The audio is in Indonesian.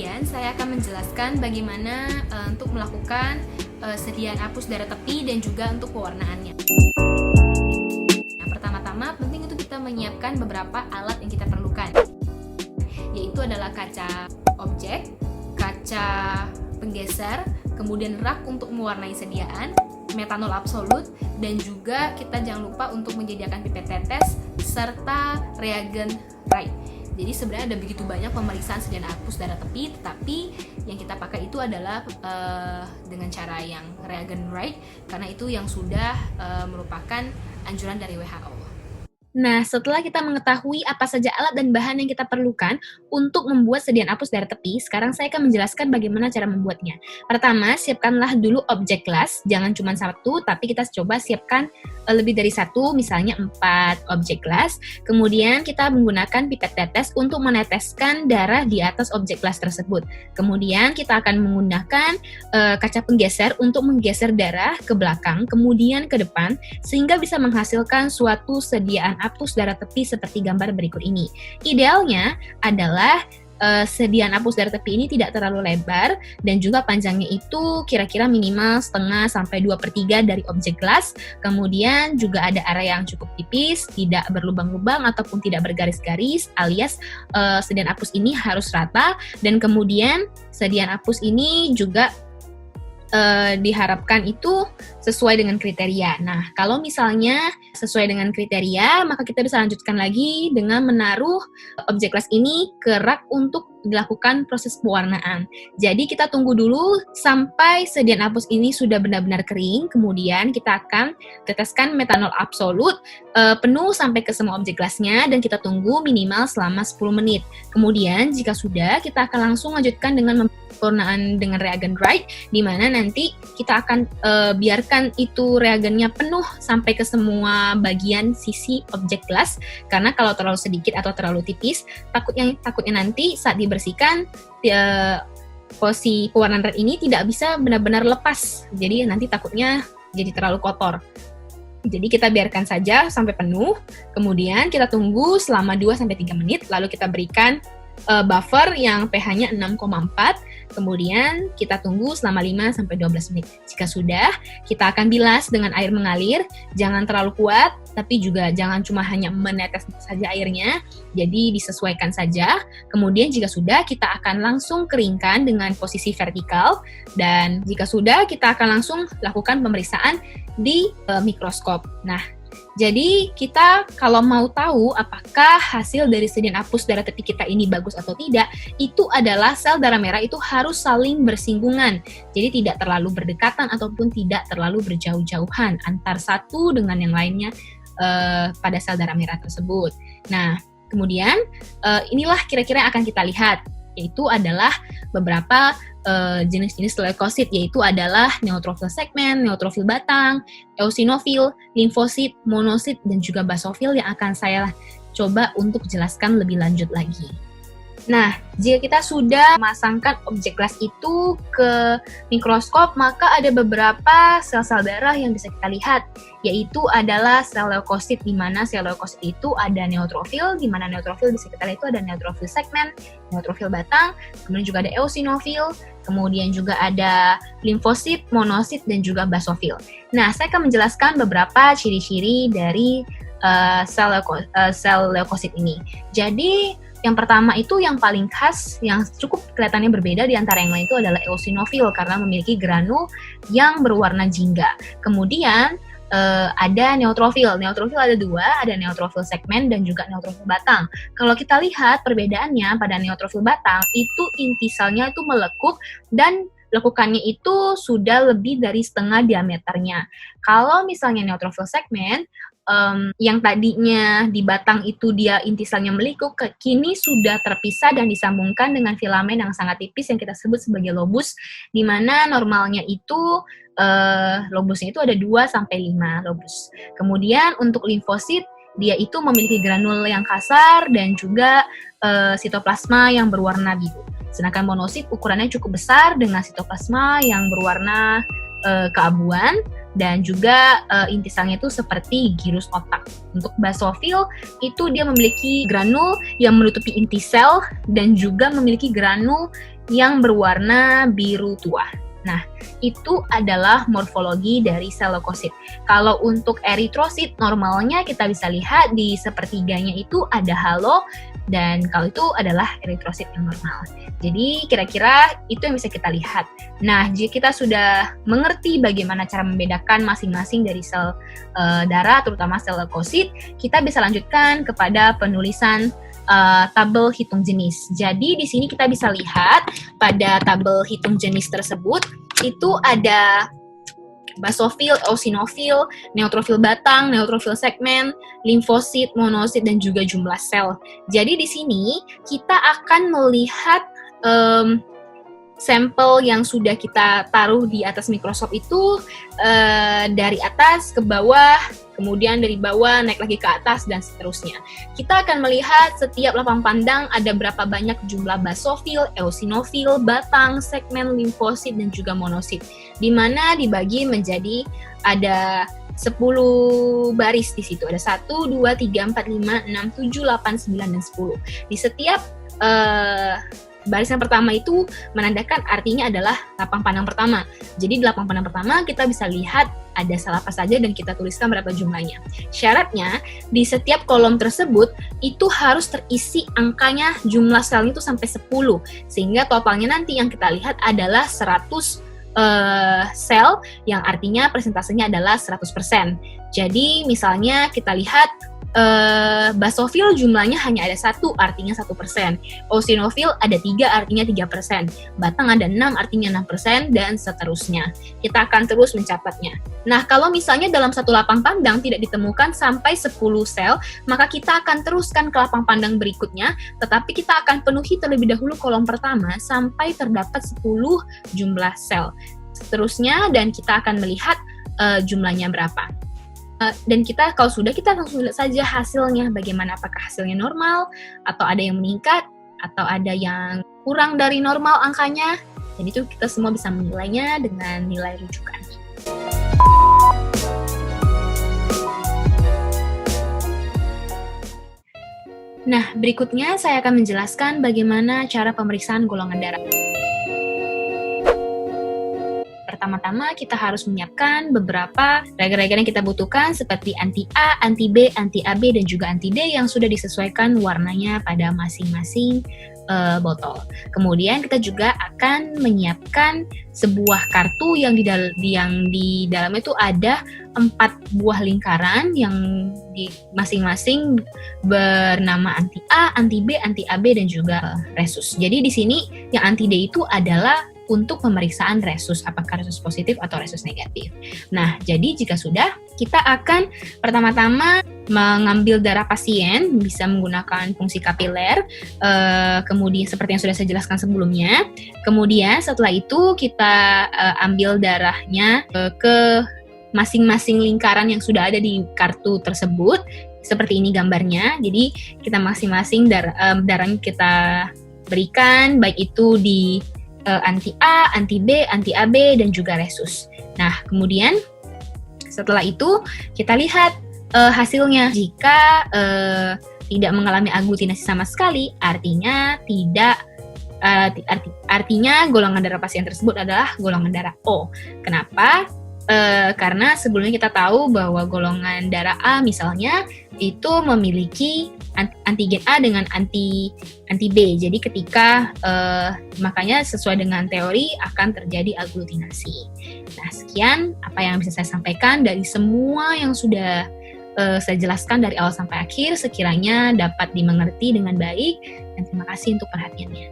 kemudian saya akan menjelaskan bagaimana untuk melakukan sediaan hapus darah tepi dan juga untuk pewarnaannya. Nah, pertama-tama penting untuk kita menyiapkan beberapa alat yang kita perlukan, yaitu adalah kaca objek, kaca penggeser, kemudian rak untuk mewarnai sediaan, metanol absolut, dan juga kita jangan lupa untuk menyediakan pipet tetes serta reagen Wright. Jadi sebenarnya ada begitu banyak pemeriksaan sediaan hapus darah tepi, tetapi yang kita pakai itu adalah dengan cara yang reagen Wright, karena itu yang sudah merupakan anjuran dari WHO. Nah, setelah kita mengetahui apa saja alat dan bahan yang kita perlukan untuk membuat sediaan hapus darah tepi, sekarang saya akan menjelaskan bagaimana cara membuatnya. Pertama, siapkanlah dulu objek gelas, jangan cuma satu, tapi kita coba siapkan lebih dari satu, misalnya 4 objek gelas. Kemudian kita menggunakan pipet tetes untuk meneteskan darah di atas objek gelas tersebut. Kemudian kita akan menggunakan kaca penggeser untuk menggeser darah ke belakang, kemudian ke depan, sehingga bisa menghasilkan suatu sediaan hapus darah tepi seperti gambar berikut ini. Idealnya adalah sediaan hapus darah tepi ini tidak terlalu lebar dan juga panjangnya itu kira-kira minimal setengah sampai 2/3 dari objek gelas. Kemudian juga ada area yang cukup tipis, tidak berlubang-lubang ataupun tidak bergaris-garis, alias sediaan hapus ini harus rata, dan kemudian sediaan hapus ini juga diharapkan itu sesuai dengan kriteria. Nah, kalau misalnya sesuai dengan kriteria, maka kita bisa lanjutkan lagi dengan menaruh objek gelas ini ke rak untuk dilakukan proses pewarnaan. Jadi kita tunggu dulu sampai sediaan hapus ini sudah benar-benar kering, kemudian kita akan teteskan metanol absolut penuh sampai ke semua objek gelasnya, dan kita tunggu minimal selama 10 menit. Kemudian jika sudah, kita akan langsung lanjutkan dengan pewarnaan dengan reagen Wright, di mana nanti kita akan biarkan itu reagennya penuh sampai ke semua bagian sisi objek gelas, karena kalau terlalu sedikit atau terlalu tipis, takutnya nanti saat dibersihkan posisi pewarnaan Wright ini tidak bisa benar-benar lepas, jadi nanti takutnya jadi terlalu kotor. Jadi kita biarkan saja sampai penuh, kemudian kita tunggu selama 2-3 menit, lalu kita berikan buffer yang pH-nya 6,4, kemudian kita tunggu selama 5-12 menit. Jika sudah, kita akan bilas dengan air mengalir, jangan terlalu kuat, tapi juga jangan cuma hanya menetes saja airnya, jadi disesuaikan saja. Kemudian jika sudah, kita akan langsung keringkan dengan posisi vertikal, dan jika sudah, kita akan langsung lakukan pemeriksaan di mikroskop. Nah, jadi kita kalau mau tahu apakah hasil dari sediaan hapus darah tepi kita ini bagus atau tidak, itu adalah sel darah merah itu harus saling bersinggungan. Jadi tidak terlalu berdekatan ataupun tidak terlalu berjauh-jauhan antar satu dengan yang lainnya pada sel darah merah tersebut. Nah, kemudian inilah kira-kira yang akan kita lihat, yaitu adalah beberapa jenis-jenis leukosit, yaitu adalah neutrofil segmen, neutrofil batang, eosinofil, limfosit, monosit, dan juga basofil yang akan saya coba untuk jelaskan lebih lanjut lagi. Nah, jika kita sudah memasangkan objek gelas itu ke mikroskop, maka ada beberapa sel-sel darah yang bisa kita lihat, yaitu adalah sel leukosit, di mana sel leukosit itu ada neutrofil, di mana neutrofil bisa kita lihat itu ada neutrofil segmen, neutrofil batang, kemudian juga ada eosinofil, kemudian juga ada limfosit, monosit, dan juga basofil. Nah, saya akan menjelaskan beberapa ciri-ciri dari sel leukosit ini. Jadi, yang pertama itu yang paling khas, yang cukup kelihatannya berbeda di antara yang lain itu adalah eosinofil, karena memiliki granul yang berwarna jingga. Kemudian ada neutrofil. Neutrofil ada 2, ada neutrofil segmen dan juga neutrofil batang. Kalau kita lihat perbedaannya pada neutrofil batang, itu inti selnya itu melekuk dan lekukannya itu sudah lebih dari setengah diameternya. Kalau misalnya neutrofil segmen, yang tadinya di batang itu dia inti selnya melikuk, kini sudah terpisah dan disambungkan dengan filamen yang sangat tipis yang kita sebut sebagai lobus, di mana normalnya itu lobusnya itu ada 2-5 lobus. Kemudian untuk limfosit, dia itu memiliki granul yang kasar dan juga sitoplasma yang berwarna biru. Sedangkan monosit ukurannya cukup besar dengan sitoplasma yang berwarna keabuan dan juga inti selnya itu seperti girus otak. Untuk basofil itu dia memiliki granul yang menutupi inti sel dan juga memiliki granul yang berwarna biru tua. Nah, itu adalah morfologi dari sel leukosit. Kalau untuk eritrosit, normalnya kita bisa lihat di sepertiganya itu ada halo, dan kalau itu adalah eritrosit yang normal. Jadi kira-kira itu yang bisa kita lihat. Nah, jika kita sudah mengerti bagaimana cara membedakan masing-masing dari sel darah, terutama sel leukosit, kita bisa lanjutkan kepada penulisan tabel hitung jenis. Jadi di sini kita bisa lihat pada tabel hitung jenis tersebut itu ada basofil, eosinofil, neutrofil batang, neutrofil segmen, limfosit, monosit, dan juga jumlah sel. Jadi di sini kita akan melihat sampel yang sudah kita taruh di atas mikroskop itu dari atas ke bawah, kemudian dari bawah naik lagi ke atas, dan seterusnya. Kita akan melihat setiap lapang pandang ada berapa banyak jumlah basofil, eosinofil, batang, segmen, limfosit, dan juga monosit, di mana dibagi menjadi ada 10 baris di situ. Ada 1, 2, 3, 4, 5, 6, 7, 8, 9, dan 10. Di setiap baris yang pertama itu menandakan artinya adalah lapang pandang pertama. Jadi di lapang pandang pertama kita bisa lihat ada sel apa saja dan kita tuliskan berapa jumlahnya. Syaratnya di setiap kolom tersebut itu harus terisi angkanya jumlah selnya itu sampai 10. Sehingga totalnya nanti yang kita lihat adalah 100 sel yang artinya persentasenya adalah 100%. Jadi misalnya kita lihat basofil jumlahnya hanya ada 1, artinya 1%. Eosinofil ada 3, artinya 3%. Batang ada 6, artinya 6%, dan seterusnya. Kita akan terus mencatatnya. Nah, kalau misalnya dalam satu lapang pandang tidak ditemukan sampai 10 sel, maka kita akan teruskan ke lapang pandang berikutnya, tetapi kita akan penuhi terlebih dahulu kolom pertama sampai terdapat 10 jumlah sel. Seterusnya, dan kita akan melihat jumlahnya berapa. Dan kita kalau sudah, kita langsung lihat saja hasilnya, bagaimana, apakah hasilnya normal atau ada yang meningkat atau ada yang kurang dari normal angkanya. Dan itu kita semua bisa menilainya dengan nilai rujukan. Nah, berikutnya saya akan menjelaskan bagaimana cara pemeriksaan golongan darah. Pertama-tama kita harus menyiapkan beberapa reagen-reagen yang kita butuhkan seperti anti-A, anti-B, anti-AB, dan juga anti-D yang sudah disesuaikan warnanya pada masing-masing botol. Kemudian kita juga akan menyiapkan sebuah kartu yang di dalamnya itu ada 4 buah lingkaran yang di masing-masing bernama anti-A, anti-B, anti-AB, dan juga resus. Jadi di sini yang anti-D itu adalah untuk pemeriksaan resus, apakah resus positif atau resus negatif. Nah, jadi jika sudah, kita akan pertama-tama mengambil darah pasien, bisa menggunakan fungsi kapiler, kemudian seperti yang sudah saya jelaskan sebelumnya. Kemudian setelah itu kita ambil darahnya ke masing-masing lingkaran yang sudah ada di kartu tersebut. Seperti ini gambarnya. Jadi kita masing-masing darahnya kita berikan, baik itu di anti-A, anti-B, anti-AB, dan juga resus. Nah, kemudian setelah itu kita lihat hasilnya. Jika tidak mengalami aglutinasi sama sekali, artinya artinya golongan darah pasien tersebut adalah golongan darah O. Kenapa? Karena sebelumnya kita tahu bahwa golongan darah A misalnya itu memiliki antigen A dengan anti B. Jadi ketika makanya sesuai dengan teori akan terjadi aglutinasi. Nah, sekian apa yang bisa saya sampaikan dari semua yang sudah saya jelaskan dari awal sampai akhir, sekiranya dapat dimengerti dengan baik, dan terima kasih untuk perhatiannya.